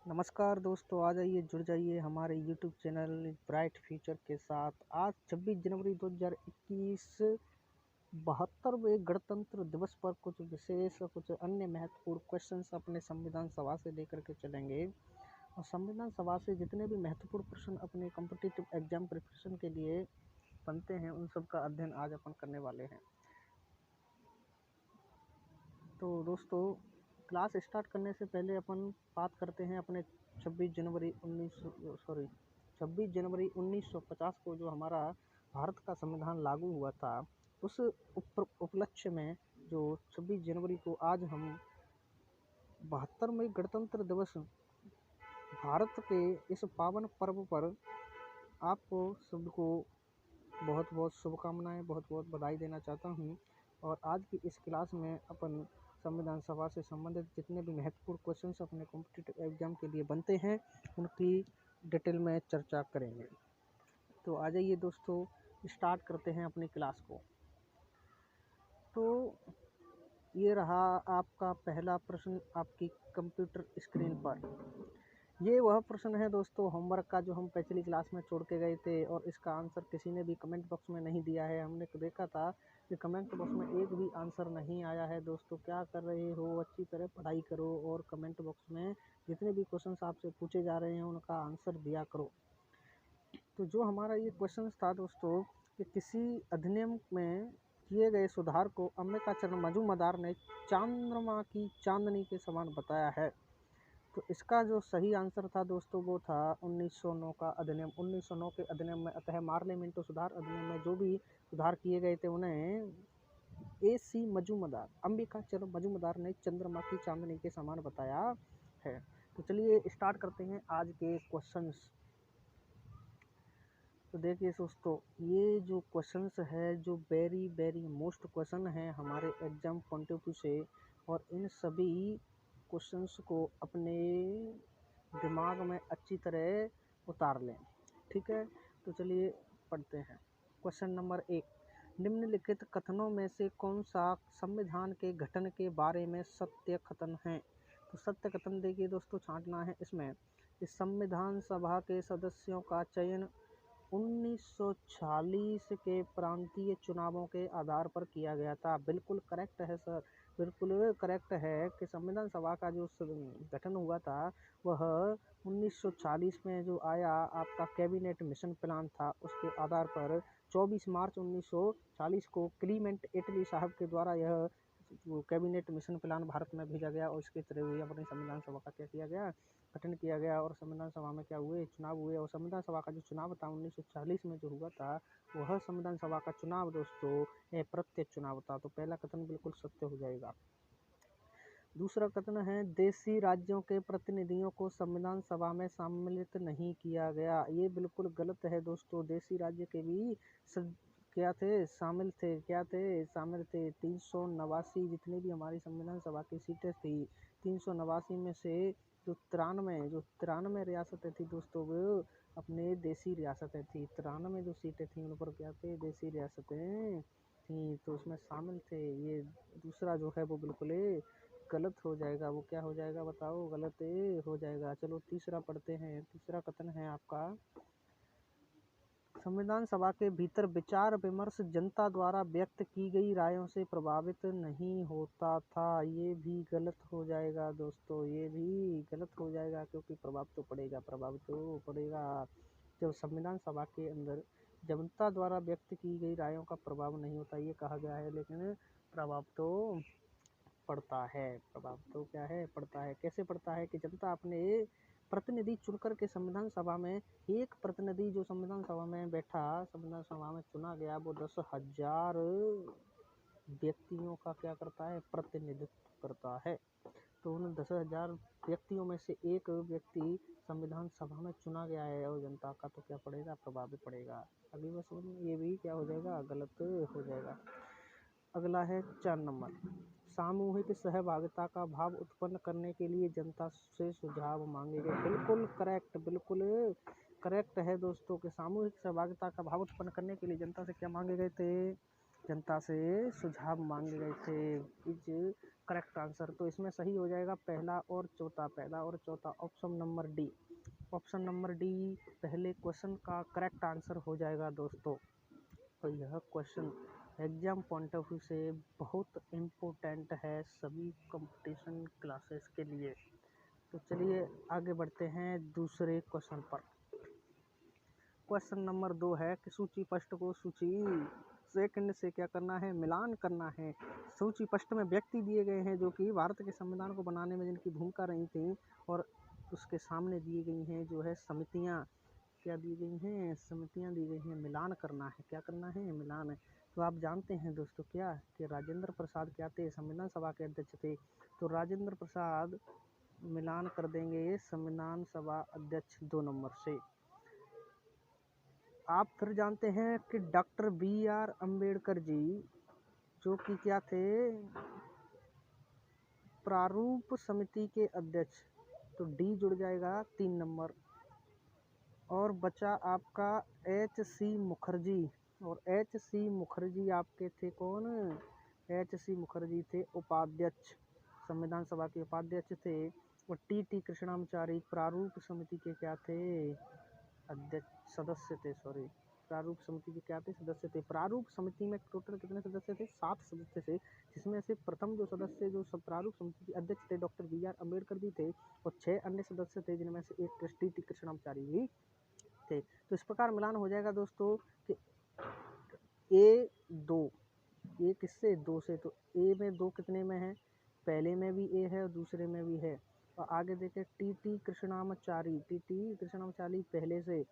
नमस्कार दोस्तों, आ जाइए जुड़ जाइए हमारे YouTube चैनल ब्राइट फ्यूचर के साथ। आज 26 जनवरी 2021 72वें गणतंत्र दिवस पर कुछ विशेष और कुछ अन्य महत्वपूर्ण क्वेश्चंस अपने संविधान सभा से लेकर के चलेंगे। और संविधान सभा से जितने भी महत्वपूर्ण प्रश्न अपने कॉम्पिटिटिव एग्जाम प्रिपरेशन के लिए बनते हैं, उन सब का अध्ययन आज अपन करने वाले हैं। तो दोस्तों, क्लास स्टार्ट करने से पहले अपन बात करते हैं अपने 26 जनवरी 1950 को जो हमारा भारत का संविधान लागू हुआ था, उस उपलक्ष्य में जो 26 जनवरी को आज हम 72वें गणतंत्र दिवस भारत के इस पावन पर्व पर आपको सबको बहुत बहुत शुभकामनाएं, बहुत बहुत बधाई देना चाहता हूं। और आज की इस क्लास में अपन संविधान सभा से संबंधित जितने भी महत्वपूर्ण क्वेश्चंस अपने कॉम्पिटिटिव एग्जाम के लिए बनते हैं, उनकी डिटेल में चर्चा करेंगे। तो आ जाइए दोस्तों, स्टार्ट करते हैं अपनी क्लास को। तो ये रहा आपका पहला प्रश्न आपकी कंप्यूटर स्क्रीन पर। ये वह प्रश्न है दोस्तों होमवर्क का, जो हम पिछली क्लास में छोड़ के गए थे, और इसका आंसर किसी ने भी कमेंट बॉक्स में नहीं दिया है। हमने देखा था कि कमेंट बॉक्स में एक भी आंसर नहीं आया है। दोस्तों, क्या कर रहे हो? अच्छी तरह पढ़ाई करो और कमेंट बॉक्स में जितने भी क्वेश्चंस आपसे पूछे जा रहे हैं उनका आंसर दिया करो। तो जो हमारा ये क्वेश्चन था दोस्तों, कि किसी अधिनियम में किए गए सुधार को अंबिकाचरण मजूमदार ने चंद्रमा की चांदनी के समान बताया है। तो इसका जो सही आंसर था दोस्तों, वो था 1909 का अधिनियम। 1909 के अधिनियम में, अतः पार्लियामेंट सुधार अधिनियम में जो भी सुधार किए गए थे, उन्हें AC मजूमदार, अंबिकाचरण मजूमदार ने चंद्रमा की चांदनी के समान बताया है। तो चलिए स्टार्ट करते हैं आज के क्वेश्चंस। तो देखिए दोस्तों, ये जो क्वेश्चंस है, जो वेरी मोस्ट क्वेश्चन है हमारे एग्जाम पॉइंट ऑफ व्यू से, और इन सभी क्वेश्चंस को अपने दिमाग में अच्छी तरह उतार लें, ठीक है। तो चलिए पढ़ते हैं। क्वेश्चन नंबर 1, निम्नलिखित कथनों में से कौन सा संविधान के गठन के बारे में सत्य कथन है? तो सत्य कथन देखिए दोस्तों, छांटना है इसमें। इस संविधान सभा के सदस्यों का चयन 1946 के प्रांतीय चुनावों के आधार पर किया गया था। बिल्कुल करेक्ट है सर, बिल्कुल करेक्ट है कि संविधान सभा का जो गठन हुआ था, वह 1940 में जो आया आपका कैबिनेट मिशन प्लान था, उसके आधार पर 24 मार्च 1940 को क्लीमेंट एटली साहब के द्वारा यह कैबिनेट मिशन प्लान भारत में भेजा गया, और इसके तरह हुई अपनी संविधान सभा का क्या किया गया, गठन किया गया। और संविधान सभा में क्या हुए, चुनाव हुए। और संविधान सभा का जो चुनाव था 1940 में जो हुआ था, वह संविधान सभा का चुनाव दोस्तों प्रत्यक्ष चुनाव था। तो पहला कथन बिल्कुल सत्य हो जाएगा। दूसरा कथन है, देशी राज्यों के प्रतिनिधियों को संविधान सभा में सम्मिलित नहीं किया गया। ये बिल्कुल गलत है दोस्तों। देशी राज्य के भी क्या थे, शामिल थे। क्या थे, शामिल थे। 389 जितनी भी हमारी संविधान सभा की सीटें थी, 389 में से जो 93 रियासतें थी दोस्तों, वो अपने देसी रियासतें थी। 93 जो सीटें थी उन पर क्या थे, देसी रियासतें थी, तो उसमें शामिल थे। ये दूसरा जो है वो बिल्कुल गलत हो जाएगा। वो क्या हो जाएगा बताओ, गलत हो जाएगा। चलो तीसरा पढ़ते हैं। तीसरा कथन है आपका, संविधान सभा के भीतर विचार विमर्श जनता द्वारा व्यक्त की गई रायों से प्रभावित नहीं होता था। ये भी गलत हो जाएगा दोस्तों, ये भी गलत हो जाएगा, क्योंकि प्रभाव तो पड़ेगा। जब संविधान सभा के अंदर जनता द्वारा व्यक्त की गई रायों का प्रभाव नहीं होता, ये कहा गया है, लेकिन प्रभाव तो पड़ता है। प्रभाव तो क्या है, पड़ता है। कैसे पड़ता है कि जनता अपने प्रतिनिधि चुनकर के संविधान सभा में, एक प्रतिनिधि जो संविधान सभा में बैठा, संविधान सभा में चुना गया, वो 10,000 व्यक्तियों का क्या करता है, प्रतिनिधित्व करता है। तो उन 10,000 व्यक्तियों में से एक व्यक्ति संविधान सभा में चुना गया है, और जनता का तो क्या पड़ेगा, प्रभाव भी पड़ेगा। अगली बात समझ में, ये भी क्या हो जाएगा, गलत हो जाएगा। अगला है 4 नंबर, सामूहिक सहभागिता का भाव उत्पन्न करने के लिए जनता से सुझाव मांगे गए। बिल्कुल करेक्ट है दोस्तों, कि सामूहिक सहभागिता का भाव उत्पन्न करने के लिए जनता से क्या मांगे गए थे, जनता से सुझाव मांगे गए थे। इस करेक्ट आंसर। तो इसमें सही हो जाएगा पहला और चौथा, पहला और चौथा, option number D. Option number D पहले क्वेश्चन का करेक्ट आंसर हो जाएगा दोस्तों। तो यह question exam point of view से बहुत इम्पोर्टेंट है सभी कंपटीशन क्लासेस के लिए। तो चलिए आगे बढ़ते हैं दूसरे क्वेश्चन पर। क्वेश्चन नंबर 2 है कि सूची पृष्ठ को सूची सेकंड से क्या करना है, मिलान करना है। सूची पृष्ठ में व्यक्ति दिए गए हैं जो कि भारत के संविधान को बनाने में जिनकी भूमिका रही थी, और उसके सामने दी गई हैं जो है समितियां, क्या दी गई हैं, समितियां दी गई हैं। मिलान करना है, क्या करना है, मिलान है। तो आप जानते हैं दोस्तों क्या कि राजेंद्र प्रसाद क्या थे, संविधान सभा के अध्यक्ष थे। तो राजेंद्र प्रसाद मिलान कर देंगे संविधान सभा अध्यक्ष 2 नंबर से। आप फिर जानते हैं कि डॉक्टर बी.आर. अम्बेडकर जी जो कि क्या थे, प्रारूप समिति के अध्यक्ष। तो डी जुड़ जाएगा 3 नंबर। और बचा आपका एच.सी. मुखर्जी, और एच.सी. मुखर्जी आपके थे कौन, एच.सी. मुखर्जी थे उपाध्यक्ष, संविधान सभा के उपाध्यक्ष थे। और टी.टी. कृष्णामाचारी प्रारूप समिति के क्या थे, अध्यक्ष, सदस्य थे, सॉरी, प्रारूप समिति के क्या थे, सदस्य थे। प्रारूप समिति में टोटल कितने सदस्य थे, 7 सदस्य थे, जिसमें से प्रथम जो सदस्य जो सब प्रारूप समिति के अध्यक्ष थे डॉक्टर बी.आर. अम्बेडकर जी थे, और 6 अन्य सदस्य थे जिनमें से एक टी.टी. कृष्णामाचारी भी थे। तो इस प्रकार मिलान हो जाएगा दोस्तों कि ए 2, ए किससे, 2 से। तो ए में 2 कितने में है, पहले में भी ए है और दूसरे में भी है। और आगे देखें टी.टी. कृष्णामाचारी, टी.टी. कृष्णामाचारी पहले से।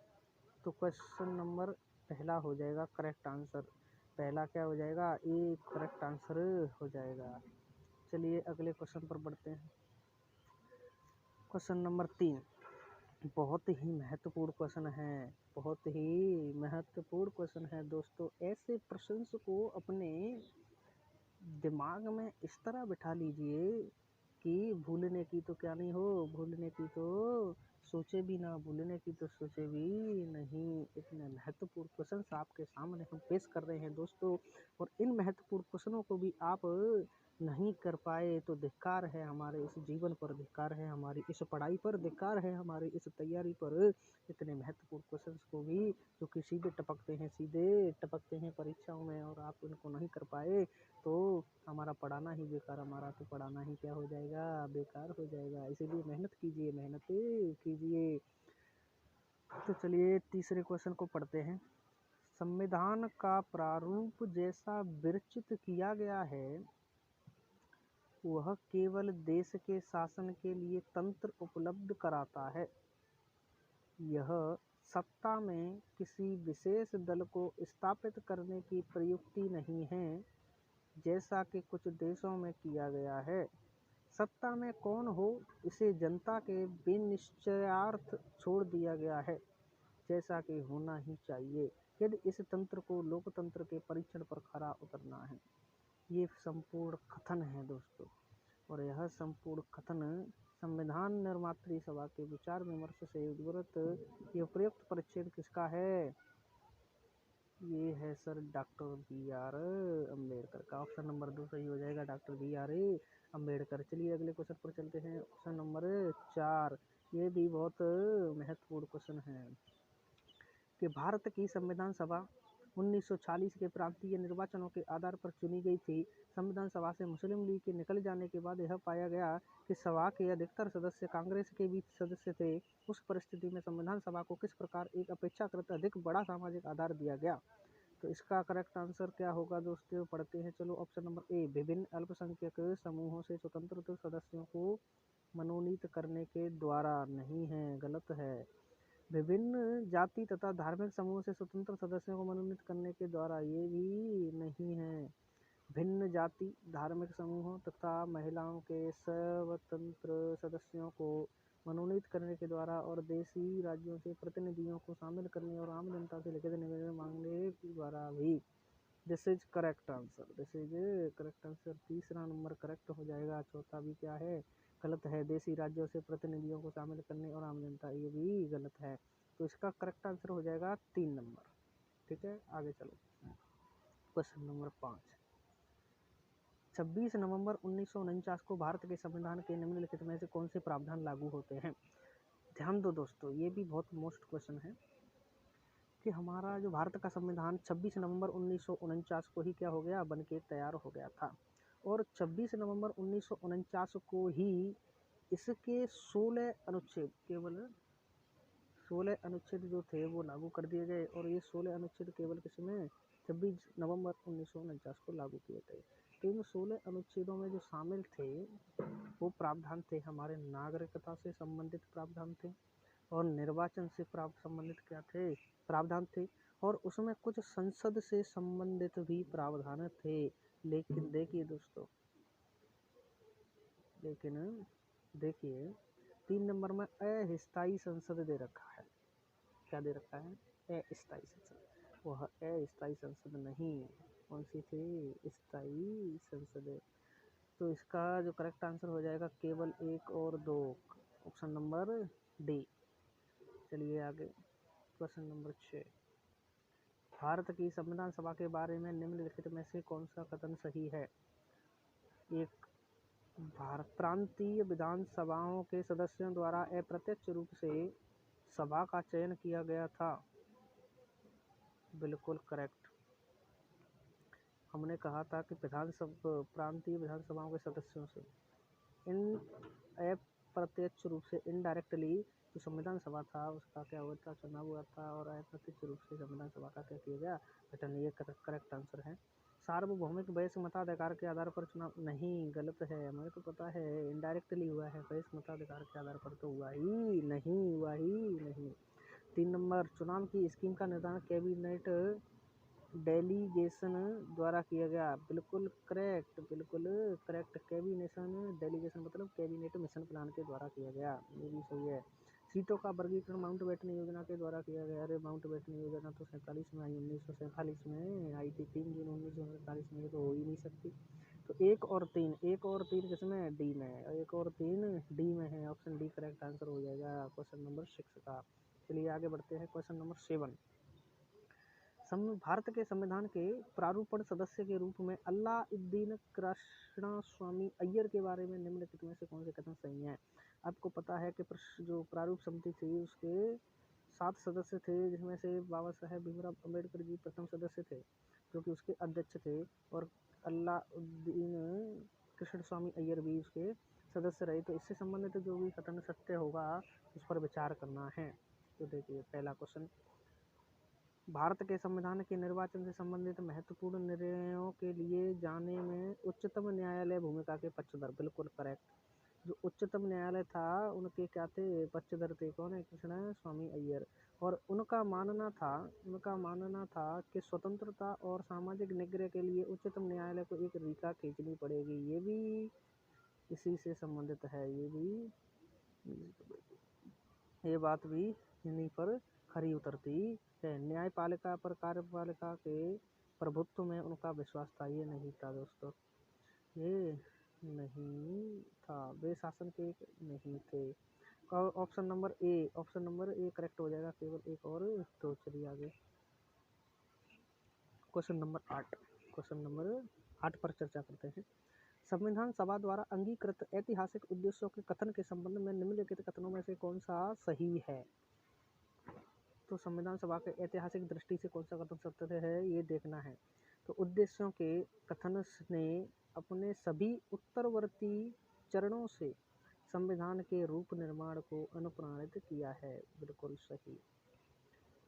तो क्वेश्चन नंबर पहला हो जाएगा करेक्ट आंसर। पहला क्या हो जाएगा, ए करेक्ट आंसर हो जाएगा। चलिए अगले क्वेश्चन पर बढ़ते हैं। क्वेश्चन नंबर 3 बहुत ही महत्वपूर्ण क्वेश्चन है, बहुत ही महत्वपूर्ण क्वेश्चन है दोस्तों। ऐसे प्रश्न को अपने दिमाग में इस तरह बिठा लीजिए कि भूलने की तो क्या नहीं हो, भूलने की तो सोचे भी ना, भूलने की तो सोचे भी नहीं। इतने महत्वपूर्ण क्वेश्चन आपके सामने हम पेश कर रहे हैं दोस्तों, और इन महत्वपूर्ण क्वेश्चनों को भी आप नहीं कर पाए तो धिक्कार है हमारे इस जीवन पर, धिक्कार है हमारी इस पढ़ाई पर, धिक्कार है हमारी इस तैयारी पर। इतने महत्वपूर्ण क्वेश्चन को भी जो कि सीधे टपकते हैं परीक्षाओं में, और आप उनको नहीं कर पाए तो हमारा पढ़ाना ही बेकार, हमारा तो पढ़ाना ही क्या हो जाएगा, बेकार हो जाएगा। इसीलिए मेहनत कीजिए, मेहनत कीजिए। तो चलिए तीसरे क्वेश्चन को पढ़ते हैं। संविधान का प्रारूप जैसा विरचित किया गया है वह केवल देश के शासन के लिए तंत्र उपलब्ध कराता है। यह सत्ता में किसी विशेष दल को स्थापित करने की प्रयुक्ति नहीं है जैसा कि कुछ देशों में किया गया है। सत्ता में कौन हो इसे जनता के विनिश्चयार्थ छोड़ दिया गया है, जैसा कि होना ही चाहिए यदि इस तंत्र को लोकतंत्र के परीक्षण पर खरा उतरना है। ये संपूर्ण कथन है दोस्तों, और यह संपूर्ण कथन संविधान निर्मात्री सभा के विचार विमर्श से उद्भूत ये उपयुक्त परिच्छेद किसका है, ये है सर डॉक्टर बी.आर. अम्बेडकर का। ऑप्शन नंबर 2 सही हो जाएगा, डॉक्टर बी.आर. अम्बेडकर। चलिए अगले क्वेश्चन पर चलते हैं। ऑप्शन नंबर 4, ये भी बहुत महत्वपूर्ण क्वेश्चन है कि भारत की संविधान सभा 1940 के प्रांतीय निर्वाचनों के आधार पर चुनी गई थी। संविधान सभा से मुस्लिम लीग के निकल जाने के बाद यह पाया गया कि सभा के अधिकतर सदस्य कांग्रेस के भी सदस्य थे। उस परिस्थिति में संविधान सभा को किस प्रकार एक अपेक्षाकृत अधिक बड़ा सामाजिक आधार दिया गया। तो इसका करेक्ट आंसर क्या होगा दोस्तों, पढ़ते हैं। चलो ऑप्शन नंबर ए, विभिन्न अल्पसंख्यक समूहों से स्वतंत्र सदस्यों को मनोनीत करने के द्वारा। नहीं है, गलत है। विभिन्न जाति तथा धार्मिक समूहों से स्वतंत्र सदस्यों को मनोनीत करने के द्वारा, ये भी नहीं है। भिन्न जाति धार्मिक समूहों तथा महिलाओं के स्वतंत्र सदस्यों को मनोनीत करने के द्वारा, और देशी राज्यों से प्रतिनिधियों को शामिल करने और आम जनता से लिखित निवेदन मांगने के द्वारा भी। This is correct answer, this is correct answer. तीसरा नंबर करेक्ट हो जाएगा, चौथा भी क्या है, गलत है। देशी राज्यों से प्रतिनिधियों को शामिल करने और आम जनता, ये भी गलत है। तो इसका करेक्ट आंसर हो जाएगा 3 नंबर। ठीक है, आगे चलो। क्वेश्चन नंबर 5, 26 नवंबर 1949 को भारत के संविधान के निम्नलिखित में से कौन से प्रावधान लागू होते हैं? ध्यान दो दोस्तों, ये भी बहुत मोस्ट क्वेश्चन है कि हमारा जो भारत का संविधान 26 नवंबर 1949 को ही क्या हो गया, बन के तैयार हो गया था। और 26 नवंबर 1949 को ही इसके 16 अनुच्छेद, केवल 16 अनुच्छेद जो थे वो लागू कर दिए गए। और ये 16 अनुच्छेद केवल किसमें, 26 नवंबर 1949 को लागू किए गए। तो इन 16 अनुच्छेदों में जो शामिल थे वो प्रावधान थे हमारे नागरिकता से संबंधित प्रावधान थे, और निर्वाचन से संबंधित क्या थे, प्रावधान थे, और उसमें कुछ संसद से संबंधित भी प्रावधान थे। लेकिन देखिए दोस्तों, देखिए 3 नंबर में अस्थायी संसद दे रखा है। क्या दे रखा है? अस्थायी संसद। वह अस्थायी संसद नहीं, कौन सी थी? स्थायी संसद। तो इसका जो करेक्ट आंसर हो जाएगा केवल 1 और 2, ऑप्शन नंबर डी। चलिए आगे, क्वेश्चन नंबर 6। भारत की संविधान सभा के बारे में निम्नलिखित में से कौन सा कथन सही है? एक, भारत प्रांतीय विधानसभाओं के सदस्यों द्वारा अप्रत्यक्ष रूप से सभा का चयन किया गया था। बिल्कुल करेक्ट। हमने कहा था कि प्रांतीय विधानसभाओं के सदस्यों से इन अप्रत्यक्ष रूप से, इनडायरेक्टली जो संविधान सभा था उसका क्या हुआ था, चुनाव हुआ था, और अप्रत्यक्ष रूप से संविधान सभा का क्या किया गया, गठन। ये करेक्ट आंसर है। सार्वभौमिक वयस्क मताधिकार के आधार पर चुनाव, नहीं, गलत है, हमें तो पता है इनडायरेक्टली हुआ है, वयस्क मताधिकार के आधार पर तो हुआ ही नहीं। 3 नंबर, चुनाव की स्कीम का निर्धारण कैबिनेट डेलीगेशन द्वारा किया गया। बिल्कुल करेक्ट। कैबिनेशन डेलीगेशन मतलब कैबिनेट मिशन प्लान के द्वारा किया गया, ये भी सही है। सीटों का वर्गीकरण माउंटबेटन योजना के द्वारा किया गया। अरे माउंटबेटन योजना तो 47 में आई, 1947 में आई थी, 3 जून 1947 में, ये तो हो ही नहीं सकती। तो 1 और 3 किसमें, डी में, 1 और 3 डी में है, ऑप्शन डी करेक्ट आंसर हो जाएगा क्वेश्चन नंबर 6 का। चलिए आगे बढ़ते हैं, क्वेश्चन नंबर 7। भारत के संविधान के प्रारूपण सदस्य के रूप में अलाउद्दीन कृष्णस्वामी अय्यर के बारे में निम्नलिखित में से कौन से कथन सही हैं? आपको पता है कि जो प्रारूप समिति थी उसके 7 सदस्य थे, जिसमें से बाबा साहेब भीमराव अम्बेडकर जी प्रथम सदस्य थे जो कि उसके अध्यक्ष थे, और अलाउद्दीन कृष्णस्वामी अय्यर भी उसके सदस्य रहे। तो इससे संबंधित जो भी कथन सत्य होगा उस पर विचार करना है। तो देखिए पहला क्वेश्चन, भारत के संविधान के निर्वाचन से संबंधित महत्वपूर्ण निर्णयों के लिए जाने में उच्चतम न्यायालय भूमिका के पक्षधर। बिल्कुल करेक्ट। जो उच्चतम न्यायालय था उनके क्या थे, पक्षधर थे, कौन है? कृष्ण स्वामी अय्यर। और उनका मानना था कि स्वतंत्रता और सामाजिक न्याय के लिए उच्चतम न्यायालय को एक रेखा खींचनी पड़ेगी। ये भी इसी से संबंधित है, ये बात भी इन्हीं पर खरी उतरती है। न्यायपालिका पर कार्यपालिका के प्रभुत्व में उनका विश्वास था, ये नहीं था दोस्तों, ये नहीं था, वे शासन के नहीं थे। ऑप्शन नंबर ए करेक्ट हो जाएगा, केवल 1 और 2। चलिए आगे, क्वेश्चन नंबर 8 पर चर्चा करते हैं। संविधान सभा द्वारा अंगीकृत ऐतिहासिक उद्देश्यों के कथन के संबंध में निम्नलिखित कथनों में से कौन सा सही है? तो संविधान सभा के ऐतिहासिक दृष्टि से कौन सा कथन सत्य है, ये देखना है। तो उद्देश्यों के कथन ने अपने सभी उत्तरवर्ती चरणों से संविधान के रूप निर्माण को अनुप्राणित किया है। बिल्कुल सही।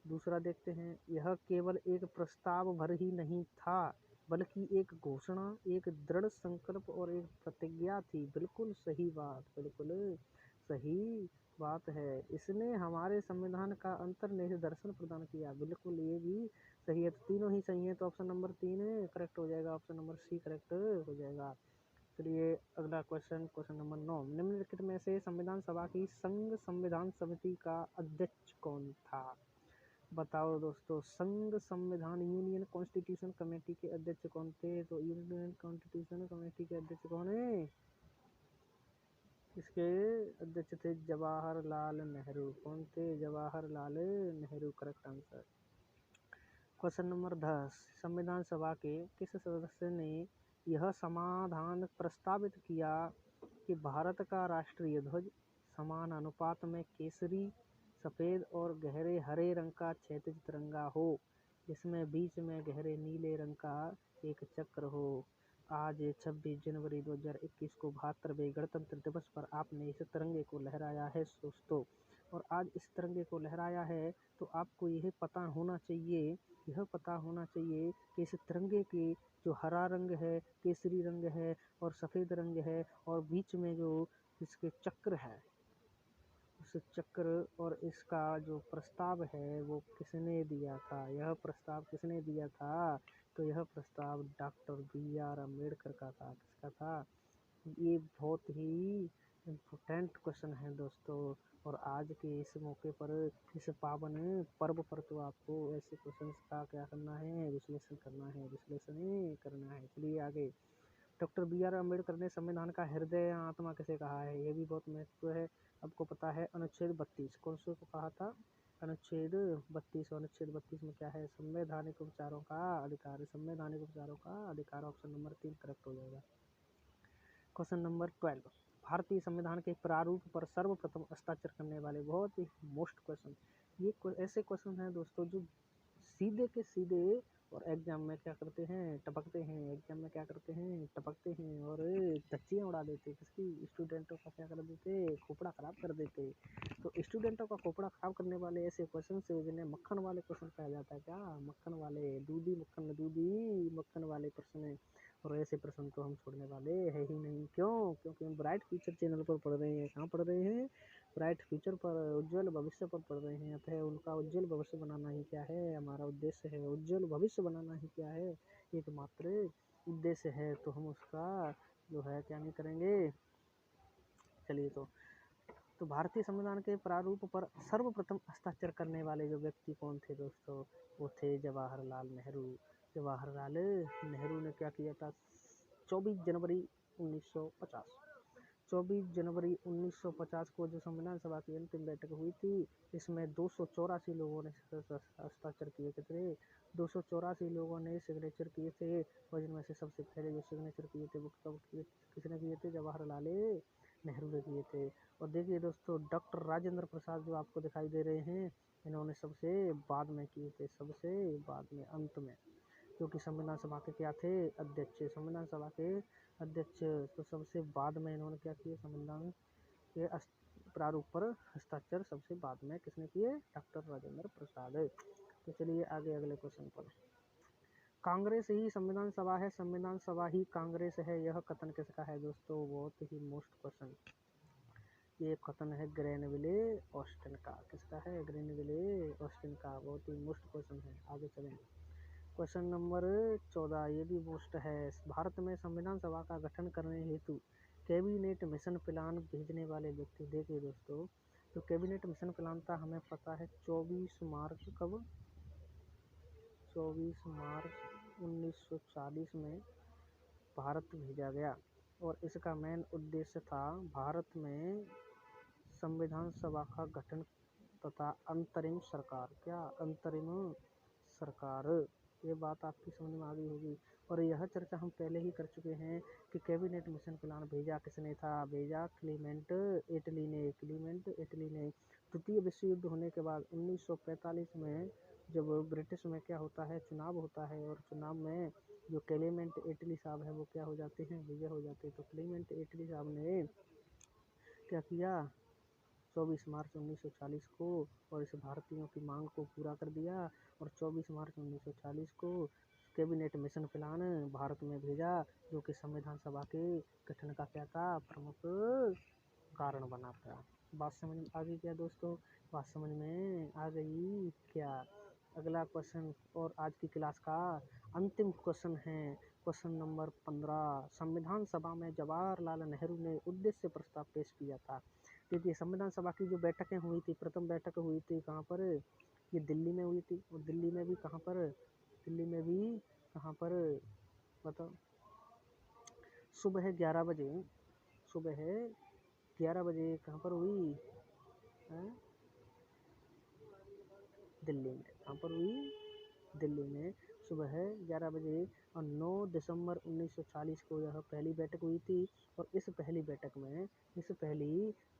दूसरा देखते हैं, यह केवल एक प्रस्ताव भर ही नहीं था बल्कि एक घोषणा, एक दृढ़ संकल्प और एक प्रतिज्ञा थी। बिल्कुल सही बात है। इसने हमारे संविधान का अंतर्निहित दर्शन प्रदान किया। बिल्कुल ये भी सही है। तो तीनों ही सही है, तो ऑप्शन नंबर 3 करेक्ट हो जाएगा, ऑप्शन नंबर सी करेक्ट हो जाएगा। चलिए अगला क्वेश्चन नंबर 9। निम्नलिखित में से संविधान सभा की संघ संविधान समिति का अध्यक्ष कौन था? बताओ दोस्तों, संघ संविधान यूनियन कॉन्स्टिट्यूशन कमेटी के अध्यक्ष कौन थे? तो यूनियन कॉन्स्टिट्यूशन कमेटी के अध्यक्ष कौन है? इसके अध्यक्ष थे जवाहरलाल नेहरू। कौन थे? Jawaharlal Nehru correct answer. Question number 10। संविधान सभा के किस सदस्य ने यह समाधान प्रस्तावित किया कि भारत का राष्ट्रीय ध्वज समान अनुपात में केसरी, सफ़ेद और गहरे हरे रंग का क्षैतिज तिरंगा हो, जिसमें बीच में गहरे नीले रंग का एक चक्र हो। आज 26 जनवरी 2021 को 72वें गणतंत्र दिवस पर आपने इस तिरंगे को लहराया है दोस्तों। और आज इस तिरंगे को लहराया है तो आपको यह पता होना चाहिए कि इस तिरंगे के जो हरा रंग है, केसरी रंग है और सफ़ेद रंग है और बीच में जो इसके चक्र है, उस चक्र और इसका जो प्रस्ताव है वो किसने दिया था? यह प्रस्ताव किसने दिया था? तो यह प्रस्ताव डॉक्टर बी.आर. अम्बेडकर का था। किसका था? ये बहुत ही इम्पोर्टेंट क्वेश्चन है दोस्तों। और आज के इस मौके पर, इस पावन पर्व पर तो आपको ऐसे क्वेश्चंस का क्या करना है? विश्लेषण करना है। चलिए आगे। Doctor B R. अम्बेडकर ने संविधान का हृदय या आत्मा किसे कहा है? ये भी बहुत महत्व है। आपको पता है अनुच्छेद 32 कौन से को कहा था? अनुच्छेद 32। और अनुच्छेद 32 में क्या है? संवैधानिक उपचारों का अधिकार। ऑप्शन नंबर 3 करेक्ट हो जाएगा। क्वेश्चन नंबर 12, भारतीय संविधान के प्रारूप पर सर्वप्रथम हस्ताक्षर करने वाले। बहुत ही मोस्ट क्वेश्चन। ये ऐसे क्वेश्चन हैं दोस्तों जो सीधे के सीधे और एग्जाम में क्या करते हैं? टपकते हैं और धज्जियां उड़ा देते। किसकी? स्टूडेंटों का क्या कर देते? खोपड़ा खराब कर देते। तो स्टूडेंटों का खोपड़ा खराब करने वाले ऐसे क्वेश्चन से जिन्हें मक्खन वाले क्वेश्चन कहा जाता है। क्या? मक्खन वाले, दूधी मक्खन वाले प्रश्न है। और ऐसे प्रश्न तो हम छोड़ने वाले है ही नहीं। क्यों? क्योंकि हम ब्राइट फ्यूचर चैनल पर पढ़ रहे हैं। कहाँ पढ़ रहे हैं? ब्राइट फ्यूचर पर, उज्जवल भविष्य पर पढ़ रहे हैं। अतः उनका उज्जवल भविष्य बनाना ही क्या है? हमारा उद्देश्य है। उज्जवल भविष्य बनाना ही क्या है? एकमात्र उद्देश्य है। तो हम उसका जो है क्या नहीं करेंगे। चलिए तो भारतीय संविधान के प्रारूप पर सर्वप्रथम हस्ताक्षर करने वाले जो व्यक्ति कौन थे दोस्तों? वो थे जवाहरलाल नेहरू। जवाहरलाल नेहरू ने क्या किया था? 24 जनवरी 1950 24 जनवरी 1950 को जो संविधान सभा की अंतिम बैठक हुई थी, इसमें 284 लोगों ने हस्ताक्षर किए थे। 284 लोगों ने सिग्नेचर किए थे। और जिनमें से सबसे पहले जो सिग्नेचर किए थे वो किसने किए थे? जवाहरलाल नेहरू ने किए थे। और देखिए दोस्तों, डॉक्टर राजेंद्र प्रसाद जो आपको दिखाई दे रहे हैं, इन्होंने सबसे बाद में किए थे, सबसे बाद में, अंत में। क्योंकि संविधान सभा के क्या थे? अध्यक्ष। संविधान सभा के अध्यक्ष। तो सबसे बाद में इन्होंने क्या किए? संविधान के प्रारूप पर हस्ताक्षर सबसे बाद में किसने किए? डॉक्टर राजेंद्र प्रसाद। तो चलिए आगे अगले क्वेश्चन पर। कांग्रेस ही संविधान सभा है, संविधान सभा ही कांग्रेस है, यह कथन किसका है दोस्तों? बहुत ही मोस्ट क्वेश्चन। ये कथन है ग्रेनविले ऑस्टिन का। किसका है? ग्रेनविले ऑस्टिन का। बहुत ही मोस्ट क्वेश्चन है। आगे चलें। क्वेश्चन नंबर 14, ये भी मोस्ट है। भारत में संविधान सभा का गठन करने हेतु कैबिनेट मिशन प्लान भेजने वाले व्यक्ति। देखिए दोस्तों, जो कैबिनेट मिशन प्लान था, हमें पता है 24 मार्च, कब? 24 मार्च 1940 में भारत भेजा गया। और इसका मेन उद्देश्य था भारत में संविधान सभा का गठन तथा अंतरिम सरकार। क्या? अंतरिम सरकार। ये बात आपकी समझ में आ गई होगी। और यह चर्चा हम पहले ही कर चुके हैं कि कैबिनेट मिशन प्लान भेजा किसने था? भेजा क्लीमेंट इटली ने। द्वितीय विश्व युद्ध होने के बाद 1945 में जब ब्रिटिश में क्या होता है? चुनाव होता है। और चुनाव में जो क्लीमेंट इटली साहब है वो क्या हो जाते हैं? विजय हो जाते हैं। तो क्लीमेंट इटली साहब ने क्या किया? 24 मार्च 1940 को और इस भारतीयों की मांग को पूरा कर दिया। और 24 मार्च 1940 को कैबिनेट मिशन प्लान भारत में भेजा, जो कि संविधान सभा के गठन का क्या था? प्रमुख कारण बना था। बात समझ में आ गई क्या दोस्तों? बात समझ में आ गई क्या? अगला क्वेश्चन और आज की क्लास का अंतिम क्वेश्चन है। क्वेश्चन नंबर 15, संविधान सभा में जवाहरलाल नेहरू ने उद्देश्य प्रस्ताव पेश किया था। देखिए, संविधान सभा की जो बैठकें हुई थी, प्रथम बैठक हुई थी कहाँ पर? ये दिल्ली में हुई थी। और दिल्ली में भी कहाँ पर? दिल्ली में भी कहाँ पर? बताओ। सुबह 11 बजे, सुबह 11 बजे कहाँ पर हुई? दिल्ली में। कहाँ पर हुई? दिल्ली में। सुबह 11 बजे और 9 दिसंबर 1940 को यह पहली बैठक हुई थी। और इस पहली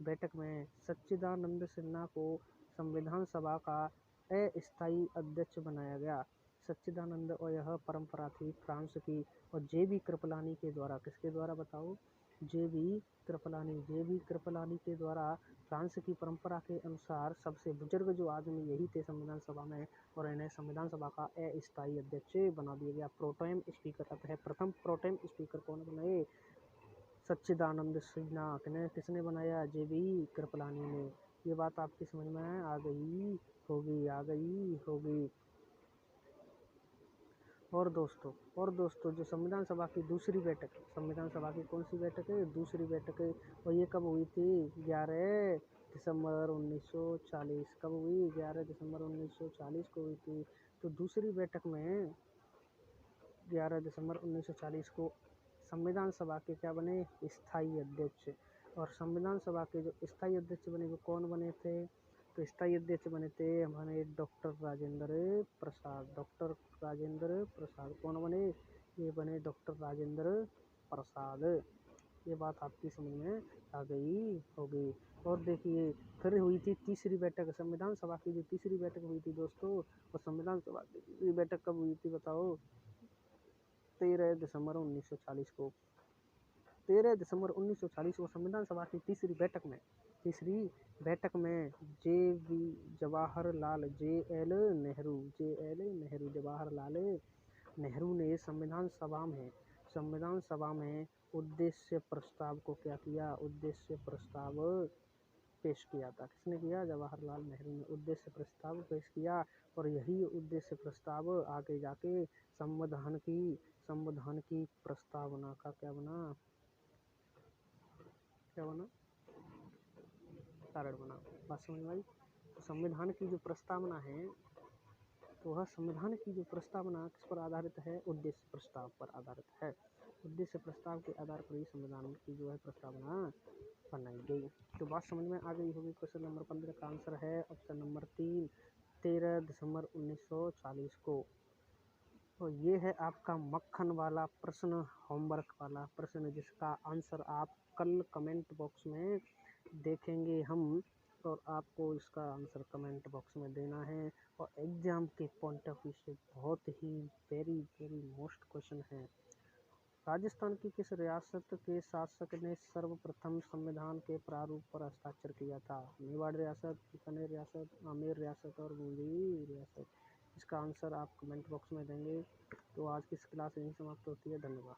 बैठक में सच्चिदानंद सिन्हा को संविधान सभा का अस्थायी अध्यक्ष बनाया गया। सच्चिदानंद और यह परंपरा थी फ्रांस की। और जे.बी. कृपलानी के द्वारा, किसके द्वारा बताओ? जे.बी. कृपलानी के द्वारा फ्रांस की परंपरा के अनुसार सबसे बुजुर्ग जो आदमी यही थे संविधान सभा में, और इन्हें संविधान सभा का अस्थायी अध्यक्ष बना दिया गया। प्रोटेम स्पीकर अतः प्रथम प्रोटेम स्पीकर कौन बने? सच्चिदानंद सिन्हा। किसने बनाया? जे.बी. कृपलानी ने। ये बात आपकी समझ में आ गई होगी। और दोस्तों जो संविधान सभा की दूसरी बैठक, संविधान सभा की कौन सी बैठक है? दूसरी बैठक है। और ये कब हुई थी? 11 दिसंबर 1940। कब हुई? 11 दिसंबर 1940 को हुई थी। तो दूसरी बैठक में 11 दिसंबर 1940 को संविधान सभा के क्या बने? स्थायी अध्यक्ष। और संविधान सभा के जो स्थायी अध्यक्ष बने वो कौन बने थे? तो स्थायी अध्यक्ष बने थे हमारे डॉक्टर राजेंद्र प्रसाद। कौन बने? ये बने डॉक्टर राजेंद्र प्रसाद। ये बात आपकी समझ में आ गई होगी। और देखिए फिर हुई थी तीसरी बैठक, संविधान सभा की जो तीसरी बैठक हुई थी दोस्तों, और संविधान सभा की तीसरी बैठक कब हुई थी बताओ? 13 दिसंबर 1940 को। 13 दिसंबर 1940 को संविधान सभा की तीसरी बैठक में जवाहरलाल नेहरू ने संविधान सभा में उद्देश्य प्रस्ताव को क्या किया? उद्देश्य प्रस्ताव पेश किया था। किसने किया? जवाहरलाल नेहरू ने उद्देश्य प्रस्ताव पेश किया। और यही उद्देश्य प्रस्ताव आगे जाके संविधान की प्रस्तावना का क्या बना? कारण बना। बात समझ में आई? तो संविधान की जो प्रस्तावना है, तो वह संविधान की जो प्रस्तावना किस पर आधारित है? उद्देश्य प्रस्ताव पर आधारित है। उद्देश्य प्रस्ताव के आधार पर ही संविधान की जो है प्रस्तावना बनाई गई। तो बात समझ में आ गई होगी। क्वेश्चन नंबर 15 का आंसर है ऑप्शन नंबर 3, 13 दिसंबर 1940 को। तो ये है आपका मक्खन वाला प्रश्न, होमवर्क वाला प्रश्न, जिसका आंसर आप कल कमेंट बॉक्स में देखेंगे हम। और आपको इसका आंसर कमेंट बॉक्स में देना है। और एग्जाम के पॉइंट ऑफ व्यू से बहुत ही वेरी वेरी मोस्ट क्वेश्चन है। राजस्थान की किस रियासत के शासक ने सर्वप्रथम संविधान के प्रारूप पर हस्ताक्षर किया था? मेवाड़ रियासत, बीकानेर रियासत, आमेर रियासत और बूंदी रियासत। इसका आंसर आप कमेंट बॉक्स में देंगे। तो आज की क्लास यहीं समाप्त होती है। धन्यवाद।